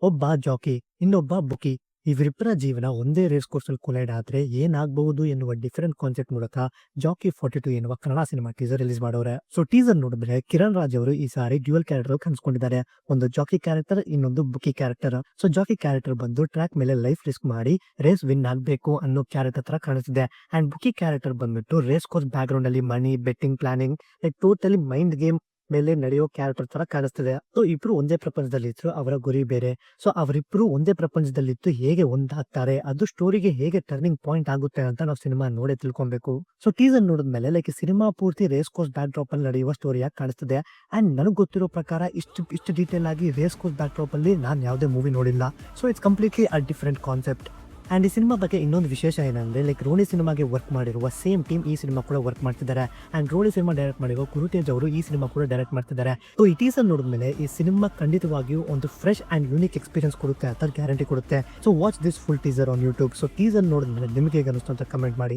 ಒಬ್ಬ ಜಾಕಿ, ಇನ್ನೊಬ್ಬ ಬುಕಿ. ಇವರಿಬ್ಬರ ಜೀವನ ಒಂದೇ ರೇಸ್ ಕೋರ್ಸ್‌ನಲ್ಲಿ ಕೊಲೈಡ್ ಆದ್ರೆ ಏನಾಗಬಹುದು ಎನ್ನುವ ಡಿಫರೆಂಟ್ ಕಾನ್ಸೆಪ್ಟ್ ಮೂಲಕ ಜಾಕಿ 42 ಎನ್ನುವ ಕನ್ನಡ ಸಿನಿಮಾ ಟೀಸರ್ ರಿಲೀಸ್ ಮಾಡವ್ರೆ. ಸೊ ಟೀಸರ್ ನೋಡಿದ್ರೆ ಕಿರಣ್ ರಾಜ್ ಅವರು ಈ ಸಾರಿ ಡ್ಯುಯಲ್ ಕ್ಯಾರೆಕ್ಟರ್ ಕಾಣಿಸ್ಕೊಂಡಿದ್ದಾರೆ. ಒಂದು ಜಾಕಿ ಕ್ಯಾರೆಕ್ಟರ್, ಇನ್ನೊಂದು bookie character. So jockey character ಬಂದು ಟ್ರ್ಯಾಕ್ ಮೇಲೆ ಲೈಫ್ ರಿಸ್ಕ್ ಮಾಡಿ ರೇಸ್ ವಿನ್ ಆಗಬೇಕು ಅನ್ನೋ ಕ್ಯಾರೆಕ್ಟರ್ ತರ ಕಾಣಿಸ್ತಿದೆ. ಅಂಡ್ ಬುಕಿ ಕ್ಯಾರೆಕ್ಟರ್ ಬಂದ್ಬಿಟ್ಟು ರೇಸ್ ಕೋರ್ಸ್ ಬ್ಯಾಕ್ ಗ್ರೌಂಡ್ ಅಲ್ಲಿ money, betting, planning like totally mind game ಮೇಲೆ ನಡೆಯೋ ಕ್ಯಾರೆಕ್ಟರ್ ತರ ಕಾಣಿಸ್ತಿದೆ. ಸೊ ಇಬ್ರು ಒಂದೇ ಪ್ರಪಂಚದಲ್ಲಿ ಇದ್ರು, ಅವರ ಗುರಿ ಬೇರೆ. ಸೊ ಅವರಿಬ್ರು ಒಂದೇ ಪ್ರಪಂಚದಲ್ಲಿದ್ದು ಹೇಗೆ ಒಂದಾಗ್ತಾರೆ, ಅದು ಸ್ಟೋರಿಗೆ ಹೇಗೆ ಟರ್ನಿಂಗ್ ಪಾಯಿಂಟ್ ಆಗುತ್ತೆ ಅಂತ ನಾವು ಸಿನಿಮಾ ನೋಡೇ ತಿಳ್ಕೊಬೇಕು. ಸೊ ಟೀಸರ್ ನೋಡಿದ್ಮೇಲೆ ಲೈಕ್ ಸಿನಿಮಾ ಪೂರ್ತಿ ರೇಸ್ ಕೋರ್ಸ್ ಬ್ಯಾಕ್ ಡ್ರಾಪ್ ಅಲ್ಲಿ ನಡೆಯುವ ಸ್ಟೋರಿಯಾಗಿ ಕಾಣಿಸ್ತಿದೆ. ಅಂಡ್ ನನಗೆ ಗೊತ್ತಿರೋ ಪ್ರಕಾರ ಇಷ್ಟು ಡೀಟೇಲ್ ಆಗಿ ರೇಸ್ ಕೋರ್ಸ್ ಬ್ಯಾಕ್ ಡ್ರಾಪ್ ಅಲ್ಲಿ ನಾನು ಯಾವುದೇ ಮೂವಿ ನೋಡಿಲ್ಲ. So it's completely a different concept. And ಈ ಸಿನಿಮಾ ಬಗ್ಗೆ ಇನ್ನೊಂದು ವಿಶೇಷ ಏನಂದ್ರೆ ಲೈಕ್ ರೋಣಿ ಸಿನಿಮಾಗೆ ವರ್ಕ್ ಮಾಡಿರುವ ಸೇಮ್ ಟೀಮ್ ಈ ಸಿನಿಮಾ ಕೂಡ ವರ್ಕ್ ಮಾಡ್ತಿದ್ದಾರೆ. ಅಂಡ್ ರೋಣಿ ಸಿನಿಮಾ ಡೈರೆಕ್ಟ್ ಮಾಡಿರೋ ಗುರುತೇಜ್ ಅವರು ಈ ಸಿನಿಮಾ ಕೂಡ ಡೈರೆಕ್ಟ್ ಮಾಡ್ತಿದ್ದಾರೆ. ಸೊ ಈ ಟೀಸರ್ ನೋಡಿದ್ಮೇಲೆ ಈ ಸಿನಿಮಾ ಖಂಡಿತವಾಗಿಯೂ ಒಂದು ಫ್ರೆಶ್ ಅಂಡ್ ಯೂನಿಕ್ ಎಕ್ಸ್ಪೀರಿಯನ್ಸ್ ಕೊಡುತ್ತೆ ಅಂತ ಗ್ಯಾರಂಟಿ ಕೊಡುತ್ತೆ. So watch this full teaser on YouTube. So teaser ನೋಡಿದ್ಮೇಲೆ ನಿಮಗೆ ಹೇಗೆ ಅನಿಸ್ತು ಅಂತ ಕಮೆಂಟ್ ಮಾಡಿ.